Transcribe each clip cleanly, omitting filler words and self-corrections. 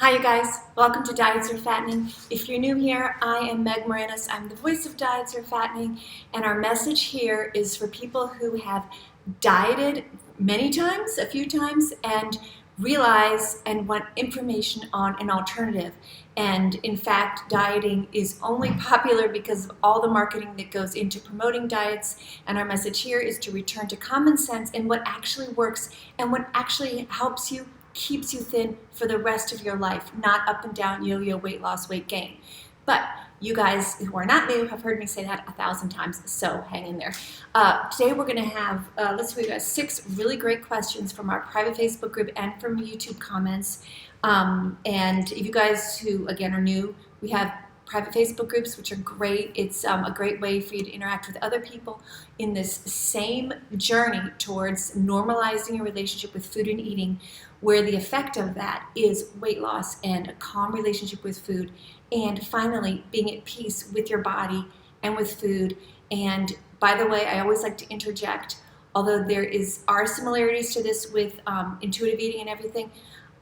Hi you guys, welcome to Diets Are Fattening. If you're new here, I am Meg Moranis. I'm the voice of Diets Are Fattening, and our message here is for people who have dieted many times, a few times, and realize and want information on an alternative. And in fact, dieting is only popular because of all the marketing that goes into promoting diets. And our message here is to return to common sense and what actually works and what actually helps you, keeps you thin for the rest of your life, not up and down yo-yo weight loss, weight gain. But you guys who are not new have heard me say that 1,000 times, so hang in there. Today we're going to have, we got 6 really great questions from our private Facebook group and from YouTube comments. And if you guys who, again, are new, we have private Facebook groups, which are great. It's a great way for you to interact with other people in this same journey towards normalizing your relationship with food and eating, where the effect of that is weight loss and a calm relationship with food, and finally being at peace with your body and with food. And by the way, I always like to interject, although there are similarities to this with intuitive eating and everything,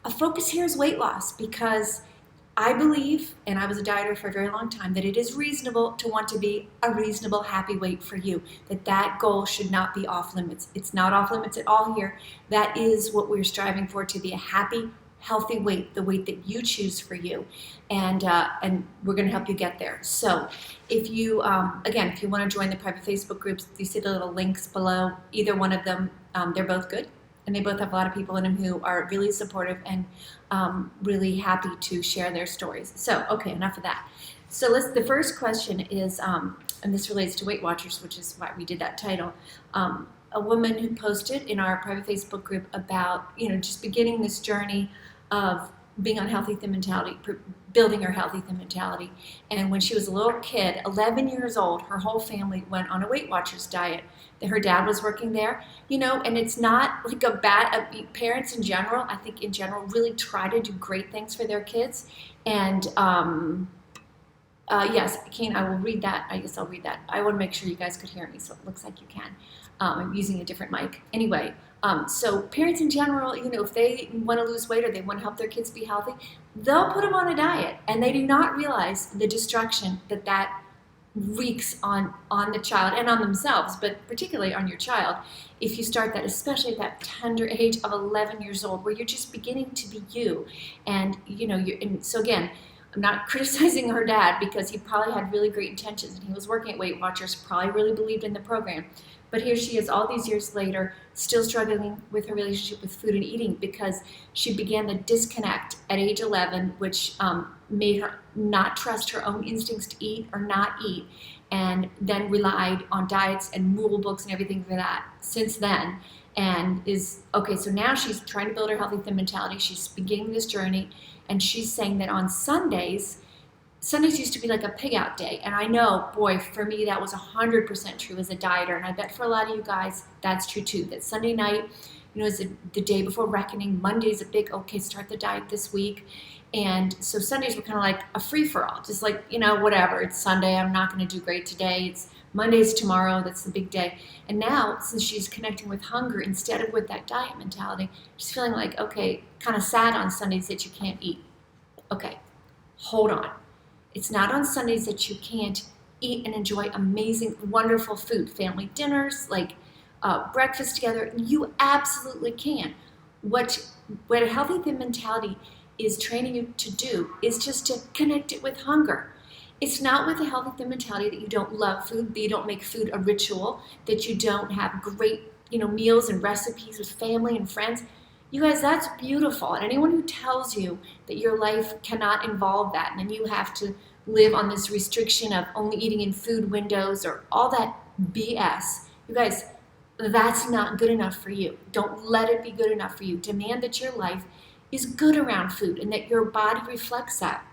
a focus here is weight loss, because I believe, and I was a dieter for a very long time, that it is reasonable to want to be a reasonable, happy weight for you, that goal should not be off limits. It's not off limits at all here. That is what we're striving for, to be a happy, healthy weight, the weight that you choose for you. And we're going to help you get there. So if you, again, if you want to join the private Facebook groups, you see the little links below. Either one of them, they're both good. And they both have a lot of people in them who are really supportive and really happy to share their stories. So, okay, enough of that. So the first question is, and this relates to Weight Watchers, which is why we did that title. A woman who posted in our private Facebook group about, just beginning this journey of being on healthy thin mentality, building her healthy thin mentality. And when she was a little kid, 11 years old, her whole family went on a Weight Watchers diet. Her dad was working there, and it's not like parents in general, I think in general, really try to do great things for their kids. And yes, Kane, I will read that. I guess I'll read that. I want to make sure you guys could hear me, so it looks like you can. I'm using a different mic. Anyway, so parents in general, if they want to lose weight or they want to help their kids be healthy, they'll put them on a diet, and they do not realize the destruction that wreaks on the child and on themselves, but particularly on your child, if you start that, especially at that tender age of 11 years old, where you're just beginning to be you. And and so again, I'm not criticizing her dad, because he probably had really great intentions and he was working at Weight Watchers, probably really believed in the program. But here she is all these years later, still struggling with her relationship with food and eating, because she began the disconnect at age 11, which made her not trust her own instincts to eat or not eat, and then relied on diets and rule books and everything for that since then. And so now she's trying to build her healthy thin mentality. She's beginning this journey, and she's saying that on Sundays used to be like a pig out day. And I know, boy, for me, that was 100% true as a dieter. And I bet for a lot of you guys, that's true too. That Sunday night, is the day before reckoning. Monday's a big, okay, start the diet this week. And so Sundays were kind of like a free-for-all. Just like, whatever, it's Sunday, I'm not going to do great today. It's Monday's tomorrow, that's the big day. And now, since she's connecting with hunger instead of with that diet mentality, she's feeling like, okay, kind of sad on Sundays that you can't eat. Okay, hold on. It's not on Sundays that you can't eat and enjoy amazing, wonderful food, family dinners, like breakfast together. You absolutely can. What a healthy thin mentality is training you to do is just to connect it with hunger. It's not with a healthy thin mentality that you don't love food, that you don't make food a ritual, that you don't have great, meals and recipes with family and friends. You guys, that's beautiful. And anyone who tells you that your life cannot involve that, and then you have to live on this restriction of only eating in food windows or all that BS, you guys, that's not good enough for you. Don't let it be good enough for you. Demand that your life is good around food and that your body reflects that.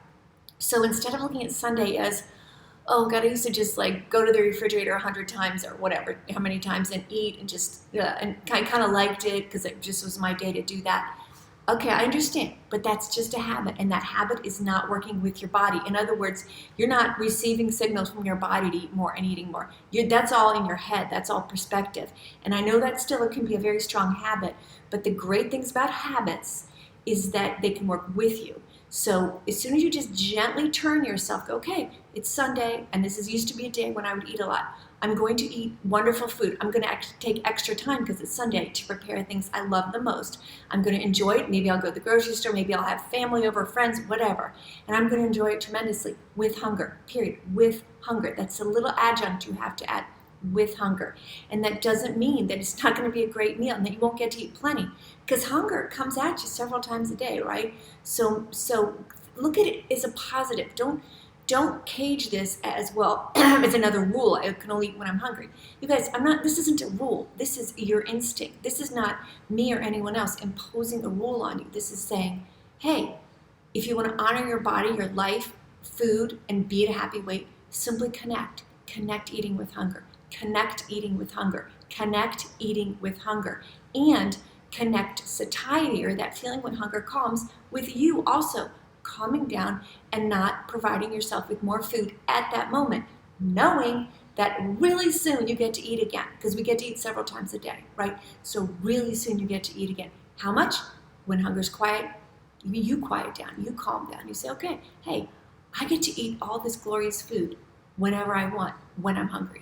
So instead of looking at Sunday as, oh God, I used to just like go to the refrigerator 100 times or whatever, how many times, and eat and just, and I kind of liked it because it just was my day to do that. Okay, I understand, but that's just a habit, and that habit is not working with your body. In other words, you're not receiving signals from your body to eat more and eating more. That's all in your head. That's all perspective. And I know that still it can be a very strong habit, but the great things about habits is that they can work with you. So as soon as you just gently turn yourself, go, okay, it's Sunday, and this used to be a day when I would eat a lot. I'm going to eat wonderful food. I'm going to take extra time because it's Sunday to prepare things I love the most. I'm going to enjoy it. Maybe I'll go to the grocery store. Maybe I'll have family over, friends, whatever. And I'm going to enjoy it tremendously with hunger, period, with hunger. That's a little adjunct you have to add, with hunger. And that doesn't mean that it's not going to be a great meal and that you won't get to eat plenty, because hunger comes at you several times a day, right? So look at it as a positive. Don't cage this as, well, as another rule. I can only eat when I'm hungry. You guys, this isn't a rule. This is your instinct. This is not me or anyone else imposing a rule on you. This is saying, hey, if you want to honor your body, your life, food, and be at a happy weight, simply connect. Connect eating with hunger. Connect eating with hunger. Connect eating with hunger. And connect satiety, or that feeling when hunger comes, with you also calming down and not providing yourself with more food at that moment, knowing that really soon you get to eat again, because we get to eat several times a day, right? So really soon you get to eat again. How much? When hunger's quiet, you quiet down, you calm down. You say, okay, hey, I get to eat all this glorious food whenever I want, when I'm hungry.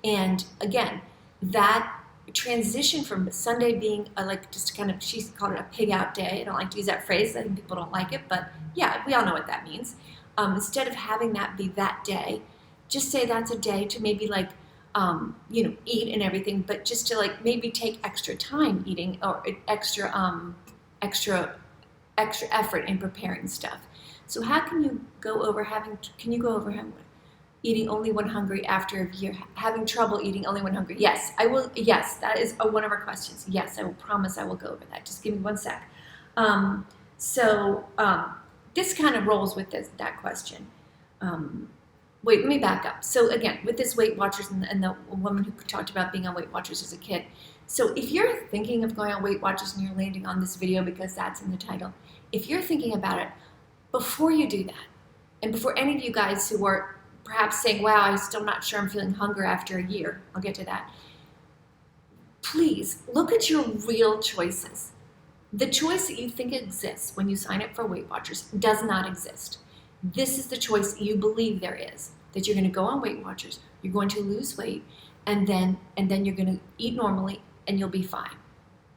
And again, that transition from Sunday being just kind of, she called it a pig out day. I don't like to use that phrase. I think people don't like it, but yeah, we all know what that means. Instead of having that be that day, just say that's a day to maybe eat and everything, but just to maybe take extra time eating, or extra effort in preparing stuff. So how can you go over eating only when hungry after a year, having trouble eating only when hungry? Yes, I will. Yes, that is one of our questions. Yes, I will promise I will go over that. Just give me 1 sec. This kind of rolls with that question. Wait, let me back up. So again, with this Weight Watchers and the woman who talked about being on Weight Watchers as a kid. So if you're thinking of going on Weight Watchers and you're landing on this video because that's in the title, if you're thinking about it, before you do that, and before any of you guys who are perhaps saying, wow, I'm still not sure I'm feeling hunger after a year, I'll get to that, please look at your real choices. The choice that you think exists when you sign up for Weight Watchers does not exist. This is the choice you believe there is, that you're going to go on Weight Watchers, you're going to lose weight, and then you're going to eat normally and you'll be fine.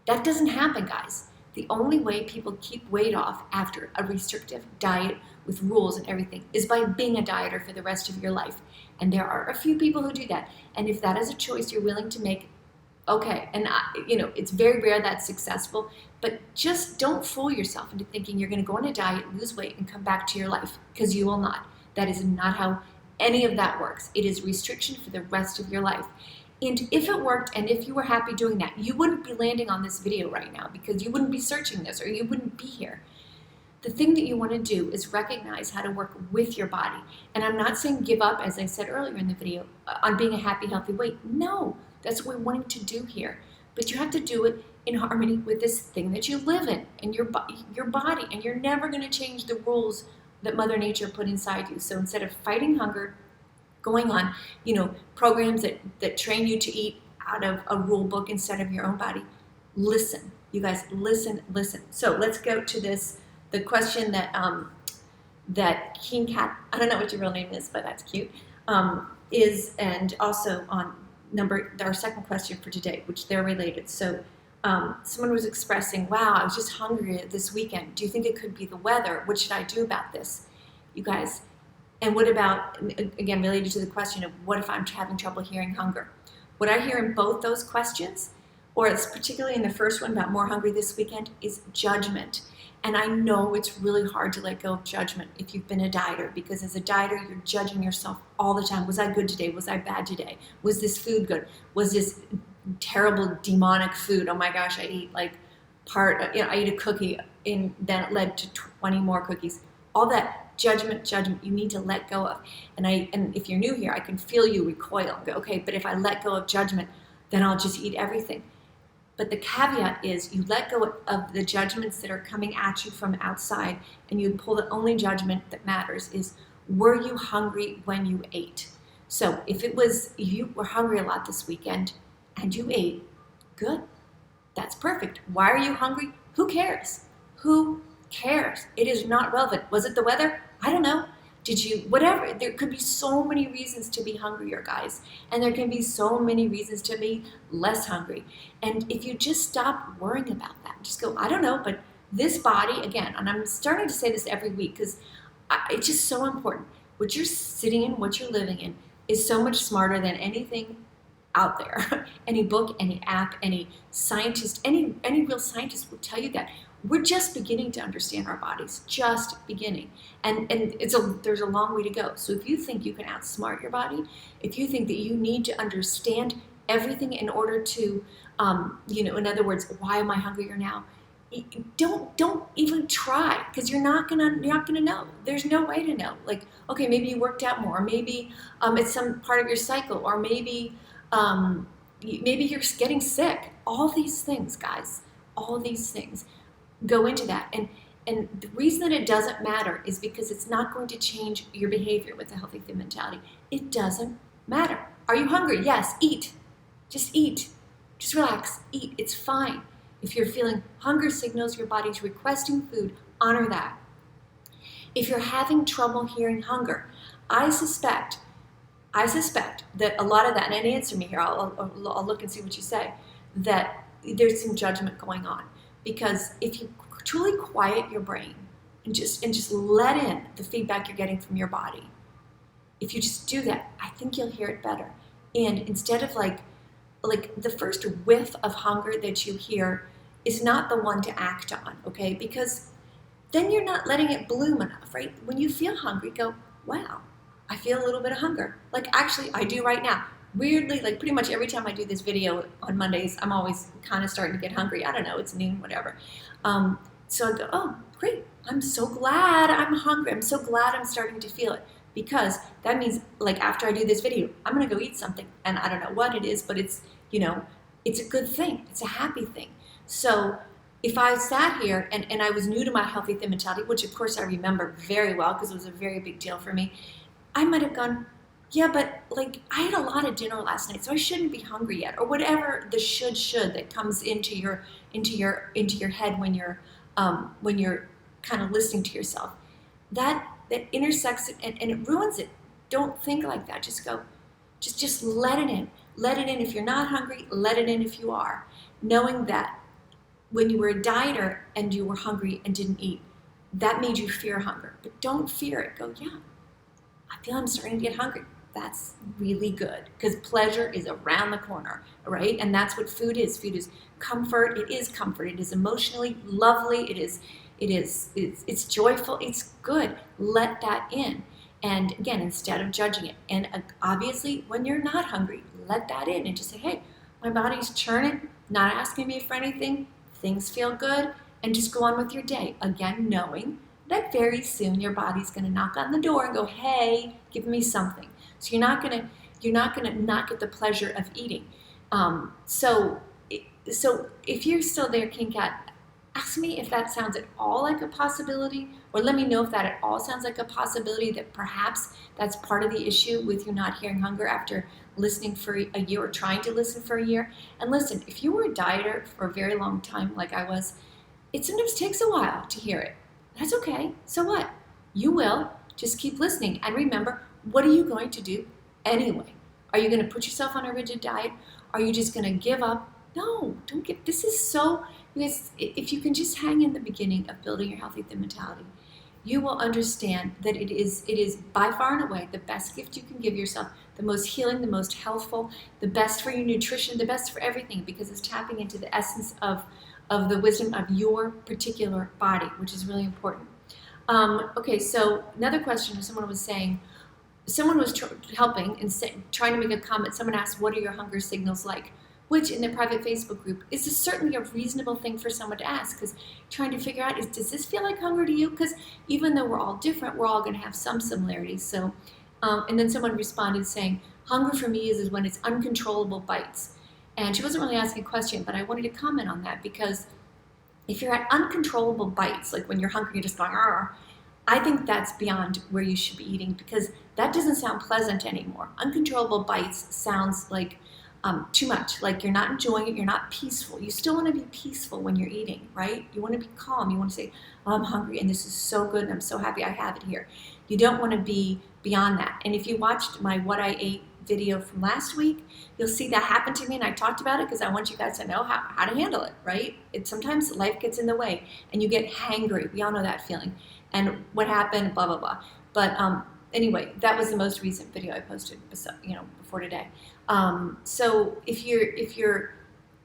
That doesn't happen, guys. The only way people keep weight off after a restrictive diet with rules and everything is by being a dieter for the rest of your life. And there are a few people who do that. And if that is a choice you're willing to make, okay. And it's very rare that's successful, but just don't fool yourself into thinking you're going to go on a diet, lose weight, and come back to your life, because you will not. That is not how any of that works. It is restriction for the rest of your life. And if it worked, and if you were happy doing that, you wouldn't be landing on this video right now, because you wouldn't be searching this, or you wouldn't be here. The thing that you want to do is recognize how to work with your body. And I'm not saying give up, as I said earlier in the video, on being a happy, healthy weight. No, that's what we're wanting to do here. But you have to do it in harmony with this thing that you live in your body. And you're never going to change the rules that Mother Nature put inside you. So instead of fighting hunger, going on, programs that train you to eat out of a rule book instead of your own body, listen. You guys, listen. So let's go to the question that King Cat, I don't know what your real name is, but that's cute, is, and also on our second question for today, which they're related. So someone was expressing, wow, I was just hungry this weekend. Do you think it could be the weather? What should I do about this? You guys, and what about, again, related to the question of what if I'm having trouble hearing hunger? What I hear in both those questions, or it's particularly in the first one about more hungry this weekend, is judgment. And I know it's really hard to let go of judgment if you've been a dieter, because as a dieter, you're judging yourself all the time. Was I good today? Was I bad today? Was this food good? Was this terrible demonic food? Oh my gosh, I ate I ate a cookie and then it led to 20 more cookies. All that judgment you need to let go of. And if you're new here, I can feel you recoil and go, okay, but if I let go of judgment, then I'll just eat everything. But the caveat is you let go of the judgments that are coming at you from outside, and you pull the only judgment that matters is, were you hungry when you ate? So if you were hungry a lot this weekend and you ate, good. That's perfect. Why are you hungry? Who cares? Who cares? It is not relevant. Was it the weather? I don't know. Did you, whatever. There could be so many reasons to be hungrier, guys. And there can be so many reasons to be less hungry. And if you just stop worrying about that, just go, I don't know, but this body, again, and I'm starting to say this every week because it's just so important. What you're sitting in, what you're living in, is so much smarter than anything out there. Any book, any app, any scientist, any real scientist will tell you that. We're just beginning to understand our bodies, just beginning. And there's a long way to go. So if you think you can outsmart your body, if you think that you need to understand everything in order to, in other words, why am I hungrier now? Don't even try, because you're not gonna know. There's no way to know. Like, okay, maybe you worked out more, or maybe it's some part of your cycle, or maybe you're getting sick. All these things, guys, all these things go into that. And the reason that it doesn't matter is because it's not going to change your behavior with a healthy thin mentality. It doesn't matter. Are you hungry? Yes, eat. Just eat. Just relax. Eat. It's fine. If you're feeling hunger signals, your body's requesting food, honor that. If you're having trouble hearing hunger, I suspect that a lot of that, and answer me here, I'll look and see what you say, that there's some judgment going on. Because if you truly quiet your brain and just let in the feedback you're getting from your body, if you just do that, I think you'll hear it better. And instead of like the first whiff of hunger that you hear is not the one to act on, okay? Because then you're not letting it bloom enough, right? When you feel hungry, go, wow, I feel a little bit of hunger. Like, actually, I do right now. Weirdly, like pretty much every time I do this video on Mondays, I'm always kind of starting to get hungry. I don't know, it's noon, whatever. So I go, oh, great. I'm so glad I'm hungry. I'm so glad I'm starting to feel it. Because that means, like, after I do this video, I'm going to go eat something. And I don't know what it is, but it's, it's a good thing. It's a happy thing. So if I sat here and I was new to my healthy thin mentality, which of course I remember very well because it was a very big deal for me, I might have gone, yeah, but like I had a lot of dinner last night, so I shouldn't be hungry yet, or whatever the should that comes into your head when you're kind of listening to yourself. That intersects it and it ruins it. Don't think like that. Just go, just let it in. Let it in if you're not hungry. Let it in if you are. Knowing that when you were a dieter and you were hungry and didn't eat, that made you fear hunger. But don't fear it. Go, yeah, I feel I'm starting to get hungry. That's really good because pleasure is around the corner, right? And that's what food is. Food is comfort. It is comfort. It is emotionally lovely. It's joyful. It's good. Let that in. And again, instead of judging it. And obviously, when you're not hungry, let that in and just say, hey, my body's churning, not asking me for anything. Things feel good. And just go on with your day. Again, knowing that very soon your body's going to knock on the door and go, hey, give me something. So you're not gonna not get the pleasure of eating. So if you're still there, King Cat, ask me if that sounds at all like a possibility, or let me know if that at all sounds like a possibility, that perhaps that's part of the issue with you not hearing hunger after listening for a year or trying to listen for a year. And listen, if you were a dieter for a very long time like I was, it sometimes takes a while to hear it. That's okay. So what? You will. Just keep listening. And remember, what are you going to do anyway? Are you going to put yourself on a rigid diet? Are you just going to give up? No, don't give. This is so, because if you can just hang in the beginning of building your healthy thin mentality, you will understand that it is by far and away the best gift you can give yourself, the most healing, the most healthful, the best for your nutrition, the best for everything, because it's tapping into the essence of the wisdom of your particular body, which is really important. Okay, so another question, someone was helping and trying to make a comment. Someone asked, what are your hunger signals like? Which in the private Facebook group is certainly a reasonable thing for someone to ask, because trying to figure out, does this feel like hunger to you? Because even though we're all different, we're all going to have some similarities. So, and then someone responded saying, hunger for me is when it's uncontrollable bites. And she wasn't really asking a question, but I wanted to comment on that, because if you're at uncontrollable bites, like when you're hungry, you're just going, arr, I think that's beyond where you should be eating, because that doesn't sound pleasant anymore. Uncontrollable bites sounds like too much. Like you're not enjoying it, you're not peaceful. You still want to be peaceful when you're eating, right? You want to be calm. You want to say, oh, I'm hungry and this is so good and I'm so happy I have it here. You don't want to be beyond that. And if you watched my What I Ate video from last week, you'll see that happened to me, and I talked about it because I want you guys to know how to handle it, right? Sometimes life gets in the way and you get hangry. We all know that feeling. And what happened, blah, blah, blah. But anyway, that was the most recent video I posted, before today. So if you're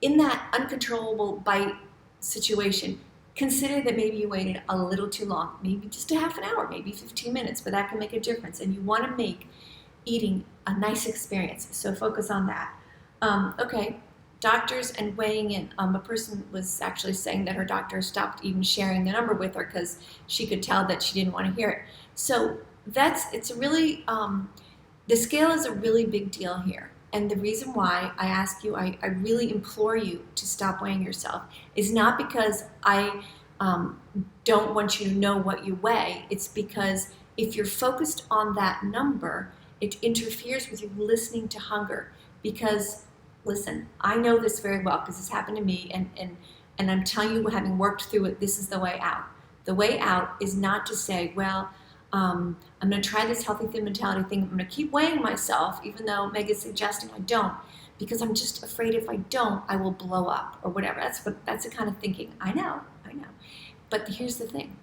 in that uncontrollable bite situation, consider that maybe you waited a little too long, maybe just a half an hour, maybe 15 minutes, but that can make a difference. And you want to make eating a nice experience, so focus on that. Okay, doctors and weighing in. A person was actually saying that her doctor stopped even sharing the number with her because she could tell that she didn't want to hear it. So it's a really, the scale is a really big deal here. And the reason why I ask you, I really implore you to stop weighing yourself is not because I don't want you to know what you weigh. It's because if you're focused on that number, it interferes with you listening to hunger. Because, listen, I know this very well because this happened to me, and I'm telling you, having worked through it, this is the way out. The way out is not to say, well, I'm going to try this healthy thin mentality thing. I'm going to keep weighing myself, even though Meg is suggesting I don't, because I'm just afraid if I don't, I will blow up or whatever. That's the kind of thinking. I know. But here's the thing.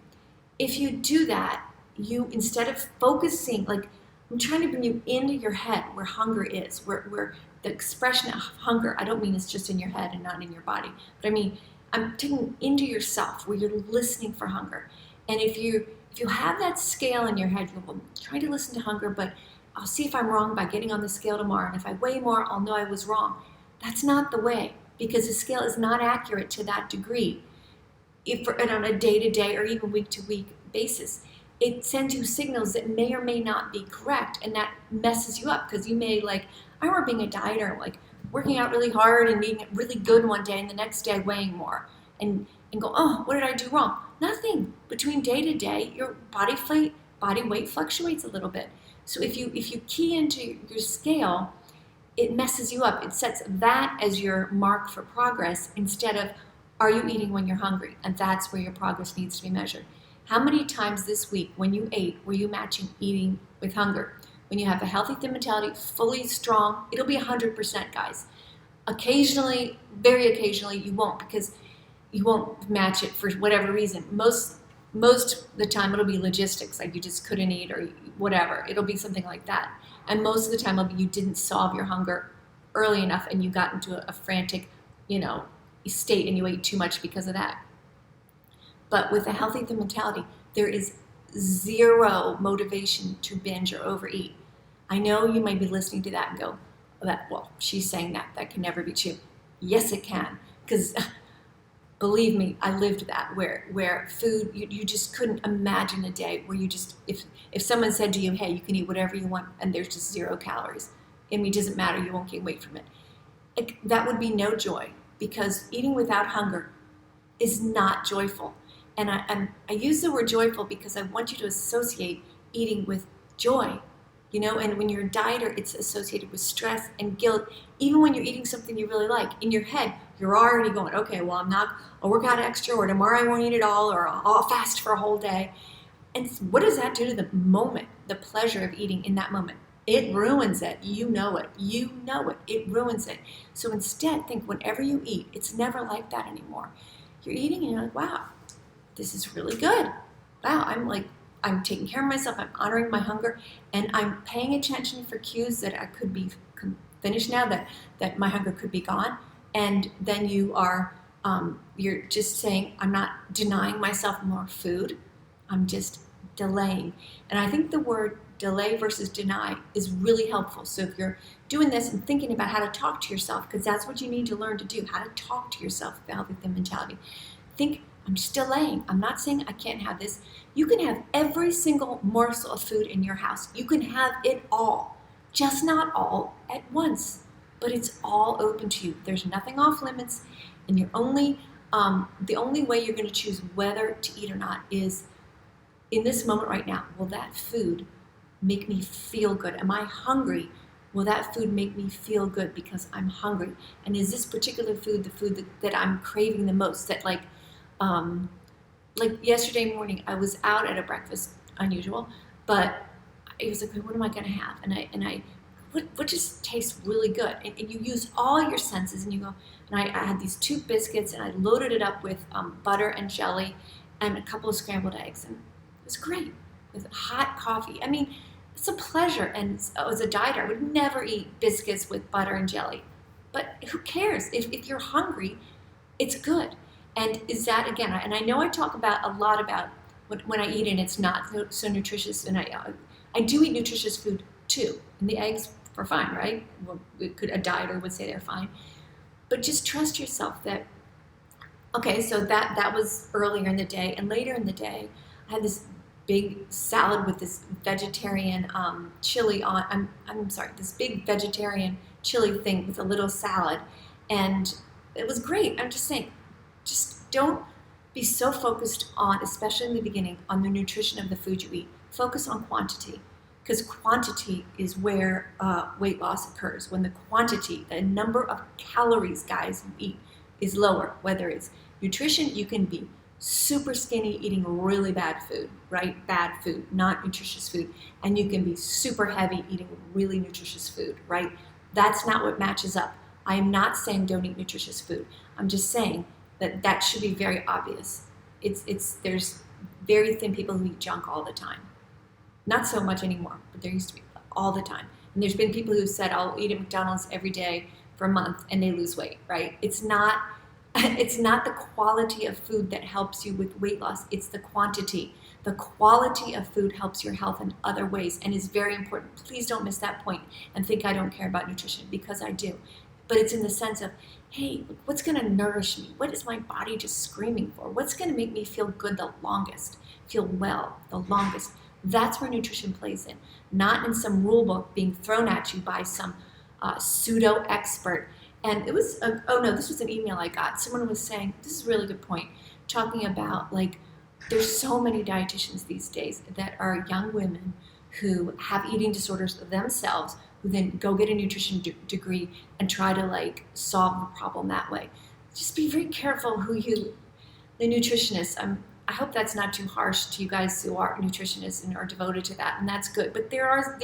If you do that, you, instead of focusing, like, I'm trying to bring you into your head where hunger is, where the expression of hunger, I don't mean it's just in your head and not in your body, but I mean, I'm taking into yourself where you're listening for hunger. And if you have that scale in your head, you'll try to listen to hunger, but I'll see if I'm wrong by getting on the scale tomorrow. And if I weigh more, I'll know I was wrong. That's not the way, because the scale is not accurate to that degree. And on a day-to-day or even week-to-week basis, it sends you signals that may or may not be correct, and that messes you up because you may, like, I remember being a dieter, like working out really hard and being really good one day, and the next day weighing more, and go, oh, what did I do wrong? Nothing. Between day to day, your body weight fluctuates a little bit. So if you key into your scale, it messes you up. It sets that as your mark for progress instead of, are you eating when you're hungry? And that's where your progress needs to be measured. How many times this week when you ate were you matching eating with hunger? When you have a healthy thin mentality, fully strong, it'll be 100%, guys. Occasionally, very occasionally, you won't, because you won't match it for whatever reason. Most of the time it'll be logistics, like you just couldn't eat or whatever. It'll be something like that. And most of the time it'll be you didn't solve your hunger early enough and you got into a frantic, state and you ate too much because of that. But with a healthy thin mentality, there is zero motivation to binge or overeat. I know you might be listening to that and go, well, she's saying that can never be true. Yes, it can, because believe me, I lived that, where food, you just couldn't imagine a day where you just, if someone said to you, hey, you can eat whatever you want and there's just 0 calories, I mean, it doesn't matter, you won't gain weight from it. That would be no joy, because eating without hunger is not joyful. And I use the word joyful because I want you to associate eating with joy, and when you're a dieter, it's associated with stress and guilt. Even when you're eating something you really like, in your head, you're already going, okay, well, I'll work out extra, or tomorrow I won't eat at all, or I'll fast for a whole day. And what does that do to the moment, the pleasure of eating in that moment? It ruins it. You know it. It ruins it. So instead, think whenever you eat, it's never like that anymore. You're eating and you're like, wow, this is really good. Wow, I'm taking care of myself. I'm honoring my hunger, and I'm paying attention for cues that I could be finished now, that my hunger could be gone. And then you're just saying, I'm not denying myself more food. I'm just delaying. And I think the word delay versus deny is really helpful. So if you're doing this and thinking about how to talk to yourself, because that's what you need to learn to do, how to talk to yourself with the healthy thin mentality. Think, I'm just delaying. I'm not saying I can't have this. You can have every single morsel of food in your house. You can have it all, just not all at once. But it's all open to you. There's nothing off limits, and the only way you're going to choose whether to eat or not is in this moment right now. Will that food make me feel good? Am I hungry will that food make me feel good because I'm hungry? And is this particular food the food that I'm craving the most? That like yesterday morning, I was out at a breakfast, unusual, but it was like, what am I going to have? What just tastes really good? And you use all your senses, and you go. And I had these 2 biscuits, and I loaded it up with butter and jelly, and a couple of scrambled eggs, and it was great with hot coffee. I mean, it's a pleasure. And as a dieter, I would never eat biscuits with butter and jelly, but who cares? If you're hungry, it's good. And is that, again, and I know I talk about a lot about when I eat and it's not so nutritious, and I do eat nutritious food too, and the eggs are fine, right? Well, a dieter would say they're fine, but just trust yourself that, okay, so that was earlier in the day, and later in the day, I had this big salad with this vegetarian chili on, I'm sorry, this big vegetarian chili thing with a little salad, and it was great. I'm just saying, just don't be so focused on, especially in the beginning, on the nutrition of the food you eat. Focus on quantity, because quantity is where weight loss occurs. When the quantity, the number of calories, guys, you eat is lower. Whether it's nutrition, you can be super skinny eating really bad food, right? Bad food, not nutritious food. And you can be super heavy eating really nutritious food, right? That's not what matches up. I am not saying don't eat nutritious food. I'm just saying that should be very obvious. There's very thin people who eat junk all the time. Not so much anymore, but there used to be all the time. And there's been people who said, I'll eat at McDonald's every day for a month, and they lose weight, right? It's not the quality of food that helps you with weight loss, it's the quantity. The quality of food helps your health in other ways and is very important. Please don't miss that point and think I don't care about nutrition, because I do. But it's in the sense of, hey, what's going to nourish me? What is my body just screaming for? What's going to make me feel good the longest, feel well the longest? That's where nutrition plays in, not in some rule book being thrown at you by some pseudo expert. And it was, this was an email I got. Someone was saying, this is a really good point, talking about like, there's so many dietitians these days that are young women who have eating disorders themselves, who then go get a nutrition degree and try to like solve the problem that way. Just be very careful the nutritionists, I hope that's not too harsh to you guys who are nutritionists and are devoted to that, and that's good. But there are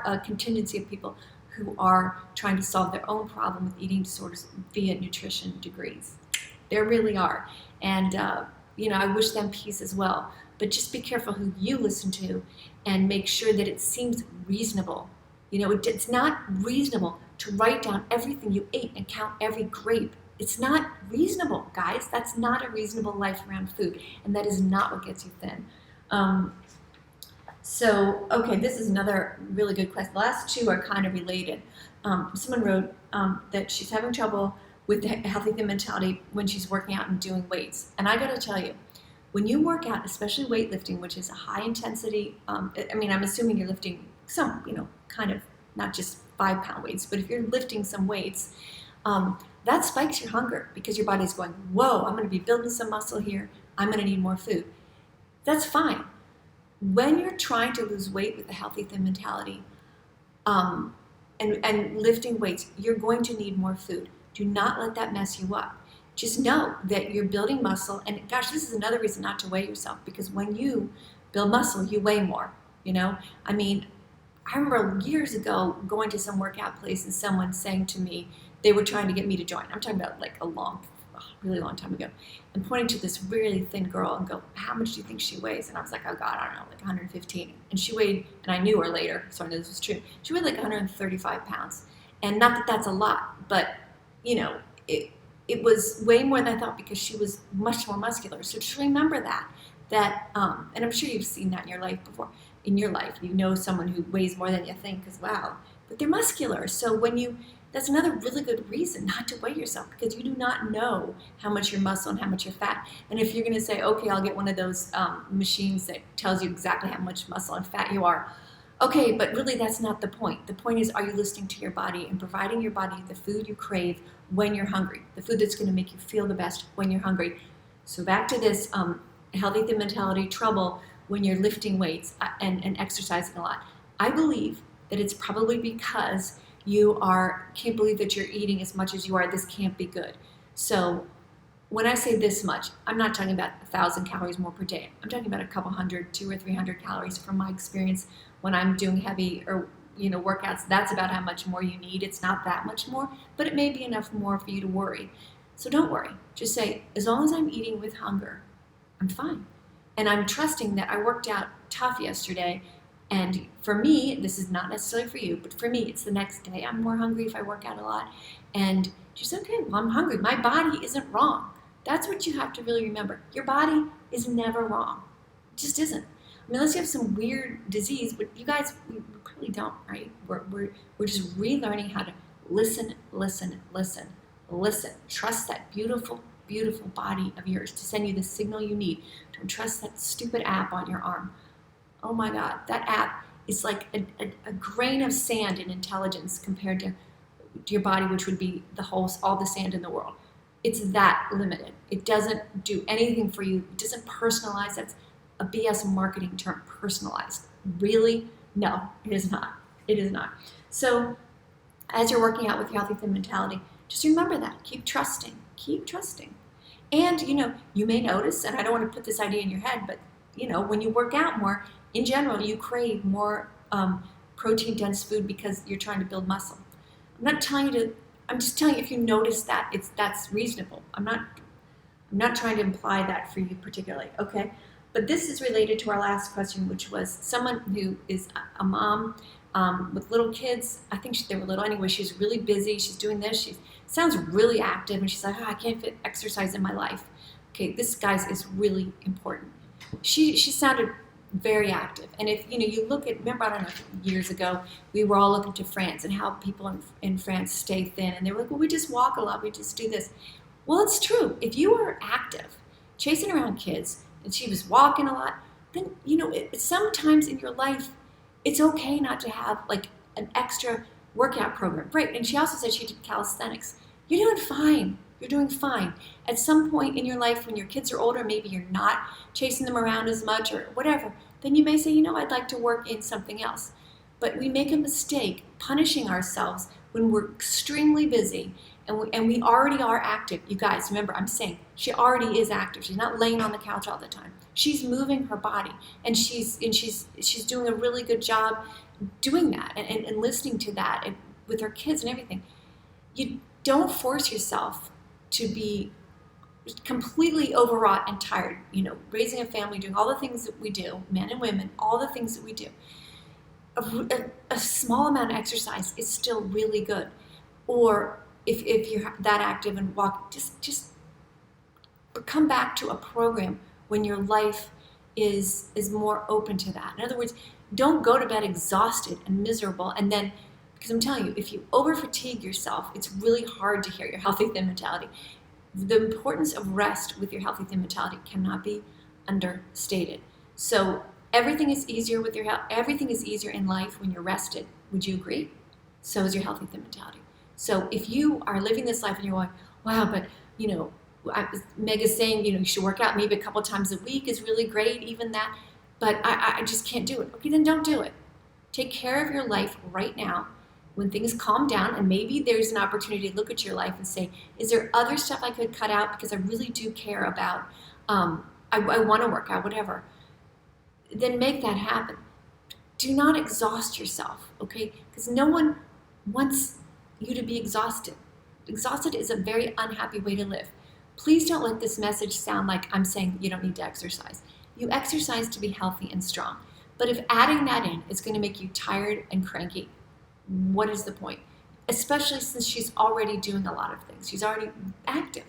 a contingency of people who are trying to solve their own problem with eating disorders via nutrition degrees. There really are. And, I wish them peace as well. But just be careful who you listen to and make sure that it seems reasonable. It's not reasonable to write down everything you ate and count every grape. It's not reasonable, guys. That's not a reasonable life around food. And that is not what gets you thin. Okay, this is another really good question. The last 2 are kind of related. Someone wrote that she's having trouble with the healthy thin mentality when she's working out and doing weights. And I got to tell you, when you work out, especially weightlifting, which is a high intensity, I'm assuming you're lifting some, kind of not just 5-pound weights, but if you're lifting some weights, that spikes your hunger because your body's going, whoa, I'm going to be building some muscle here. I'm going to need more food. That's fine. When you're trying to lose weight with a healthy thin mentality and lifting weights, you're going to need more food. Do not let that mess you up. Just know that you're building muscle. And gosh, this is another reason not to weigh yourself, because when you build muscle, you weigh more. I remember years ago going to some workout place and someone saying to me, they were trying to get me to join. I'm talking about like really long time ago, and pointing to this really thin girl and go, how much do you think she weighs? And I was like, oh God, I don't know, like 115. And she weighed, and I knew her later, so I knew this was true. She weighed like 135 pounds. And not that that's a lot, but it was way more than I thought because she was much more muscular. So just remember that, and I'm sure you've seen that in your life before. In your life, someone who weighs more than you think, because wow, but they're muscular. So that's another really good reason not to weigh yourself, because you do not know how much you're muscle and how much you're fat. And if you're going to say, okay, I'll get one of those machines that tells you exactly how much muscle and fat you are, okay, but really that's not the point. The point is, are you listening to your body and providing your body the food you crave when you're hungry, the food that's going to make you feel the best when you're hungry? So back to this healthy thin mentality trouble when you're lifting weights and exercising a lot. I believe that it's probably because you can't believe that you're eating as much as you are. This can't be good. So when I say this much, I'm not talking about 1,000 calories more per day. I'm talking about a couple hundred, 200 or 300 calories from my experience when I'm doing heavy or workouts. That's about how much more you need. It's not that much more, but it may be enough more for you to worry. So don't worry. Just say, as long as I'm eating with hunger, I'm fine. And I'm trusting that I worked out tough yesterday. And for me, this is not necessarily for you, but for me, it's the next day. I'm more hungry if I work out a lot. And just, okay, well, I'm hungry. My body isn't wrong. That's what you have to really remember. Your body is never wrong. It just isn't. I mean, unless you have some weird disease, but you guys, we probably don't, right? We're just relearning how to listen. Trust that beautiful, beautiful body of yours to send you the signal you need. Don't trust that stupid app on your arm. Oh my God, that app is like a grain of sand in intelligence compared to your body, which would be all the sand in the world. It's that limited. It doesn't do anything for you. It doesn't personalize. That's a BS marketing term, personalized. Really? No, it is not. It is not. So as you're working out with your Healthy Thin Mentality, just remember that. Keep trusting. Keep trusting. And, you may notice, and I don't want to put this idea in your head, but, when you work out more, in general, you crave more protein-dense food because you're trying to build muscle. I'm just telling you if you notice that, that's reasonable. I'm not trying to imply that for you particularly, okay? But this is related to our last question, which was someone who is a mom with little kids. I think they were little anyway. She's really busy. She's doing this. She sounds really active, and she's like, I can't fit exercise in my life. Okay, this, guys, is really important. She sounded very active. And if you look at, remember, I don't know, years ago, we were all looking to France and how people in France stay thin. And they were like, well, we just walk a lot. We just do this. Well, it's true. If you are active, chasing around kids, and she was walking a lot, then, sometimes in your life, it's okay not to have like an extra workout program. Right. And she also said she did calisthenics. You're doing fine. You're doing fine. At some point in your life when your kids are older, maybe you're not chasing them around as much or whatever, then you may say, I'd like to work in something else. But we make a mistake punishing ourselves when we're extremely busy and we already are active. You guys, remember, I'm saying she already is active. She's not laying on the couch all the time. She's moving her body, and she's doing a really good job doing that and listening to that and with her kids and everything. You don't force yourself to be completely overwrought and tired. Raising a family, doing all the things that we do, men and women, all the things that we do. A small amount of exercise is still really good. Or if you're that active and walk, just come back to a program when your life is more open to that. In other words, don't go to bed exhausted and miserable, and then, because I'm telling you, if you over fatigue yourself, it's really hard to hear your Healthy Thin Mentality. The importance of rest with your Healthy Thin Mentality cannot be understated. So everything is easier with your health. Everything is easier in life when you're rested. Would you agree? So is your Healthy Thin Mentality. So if you are living this life and you're like, wow, but Mega's saying, you should work out maybe a couple times a week is really great, even that, but I just can't do it. Okay, then don't do it. Take care of your life right now. When things calm down, and maybe there's an opportunity to look at your life and say, is there other stuff I could cut out because I really do care about, I want to work out, whatever. Then make that happen. Do not exhaust yourself, okay? Because no one wants you to be exhausted. Exhausted is a very unhappy way to live. Please don't let this message sound like I'm saying you don't need to exercise. You exercise to be healthy and strong. But if adding that in is going to make you tired and cranky, what is the point? Especially since she's already doing a lot of things. She's already active.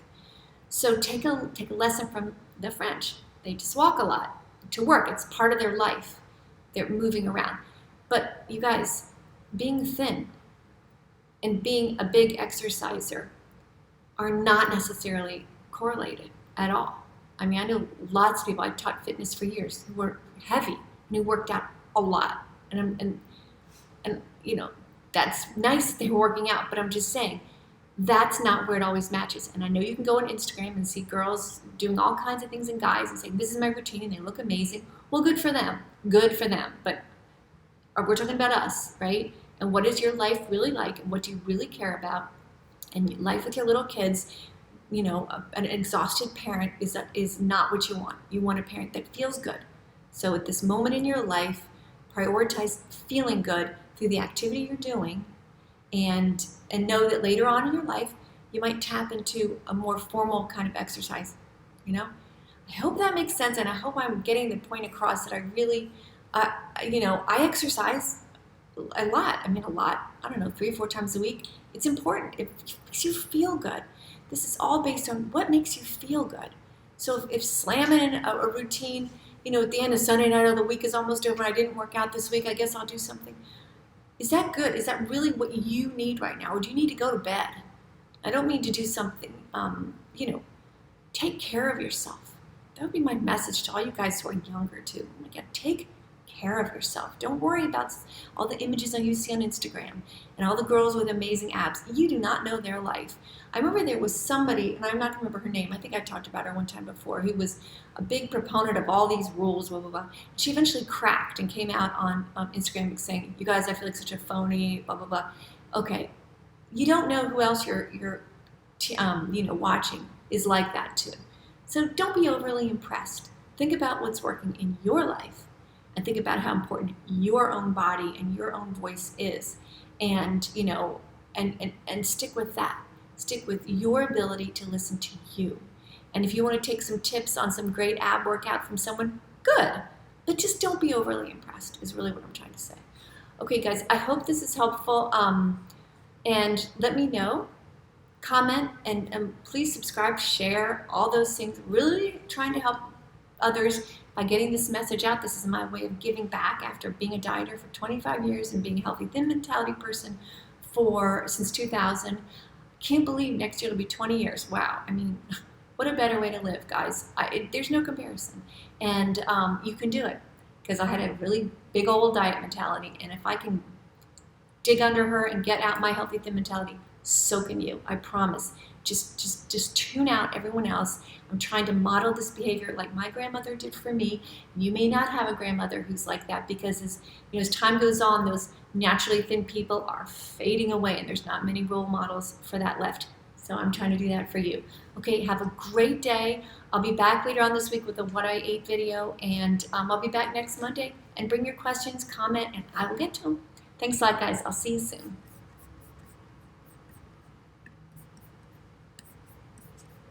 So take a lesson from the French. They just walk a lot to work. It's part of their life. They're moving around. But you guys, being thin and being a big exerciser are not necessarily correlated at all. I mean, I know lots of people, I've taught fitness for years, who were heavy and who worked out a lot. And that's nice that they were working out, but I'm just saying, that's not where it always matches. And I know you can go on Instagram and see girls doing all kinds of things and guys and saying, this is my routine and they look amazing. Well, good for them. Good for them. But or we're talking about us, right? And what is your life really like, and what do you really care about? And life with your little kids, an exhausted parent is not what you want. You want a parent that feels good. So at this moment in your life, prioritize feeling good through the activity you're doing, and know that later on in your life, you might tap into a more formal kind of exercise. I hope that makes sense, and I hope I'm getting the point across that I really, I exercise a lot. I mean, a lot. I don't know, 3 or 4 times a week. It's important. It makes you feel good. This is all based on what makes you feel good. So if slamming in a routine, at the end of Sunday night, of the week is almost over, I didn't work out this week, I guess I'll do something. Is that good? Is that really what you need right now? Or do you need to go to bed? I don't mean to do something, take care of yourself. That would be my message to all you guys who are younger too. Oh my God, take care of yourself. Don't worry about all the images you see on Instagram and all the girls with amazing abs. You do not know their life. I remember there was somebody, and I'm not going to remember her name, I think I talked about her one time before, who was a big proponent of all these rules, blah, blah, blah. She eventually cracked and came out on Instagram saying, you guys, I feel like such a phony, blah, blah, blah. Okay, you don't know who else you're watching is like that too. So don't be overly impressed. Think about what's working in your life, and think about how important your own body and your own voice is, and and stick with that. Stick with your ability to listen to you. And if you want to take some tips on some great ab workout from someone, good. But just don't be overly impressed is really what I'm trying to say. Okay, guys, I hope this is helpful. And let me know. Comment and please subscribe, share, all those things. Really trying to help others by getting this message out. This is my way of giving back after being a dieter for 25 years and being a healthy thin mentality person since 2000. Can't believe next year it'll be 20 years. Wow. I mean, what a better way to live, guys. There's no comparison. And you can do it, because I had a really big old diet mentality. And if I can dig under her and get out my healthy thin mentality, so can you. I promise. Just tune out everyone else. I'm trying to model this behavior like my grandmother did for me. You may not have a grandmother who's like that, because as time goes on, those naturally thin people are fading away, and there's not many role models for that left. So I'm trying to do that for you. Okay, have a great day. I'll be back later on this week with a What I Ate video, and I'll be back next Monday. And bring your questions, comment, and I will get to them. Thanks a lot, guys. I'll see you soon.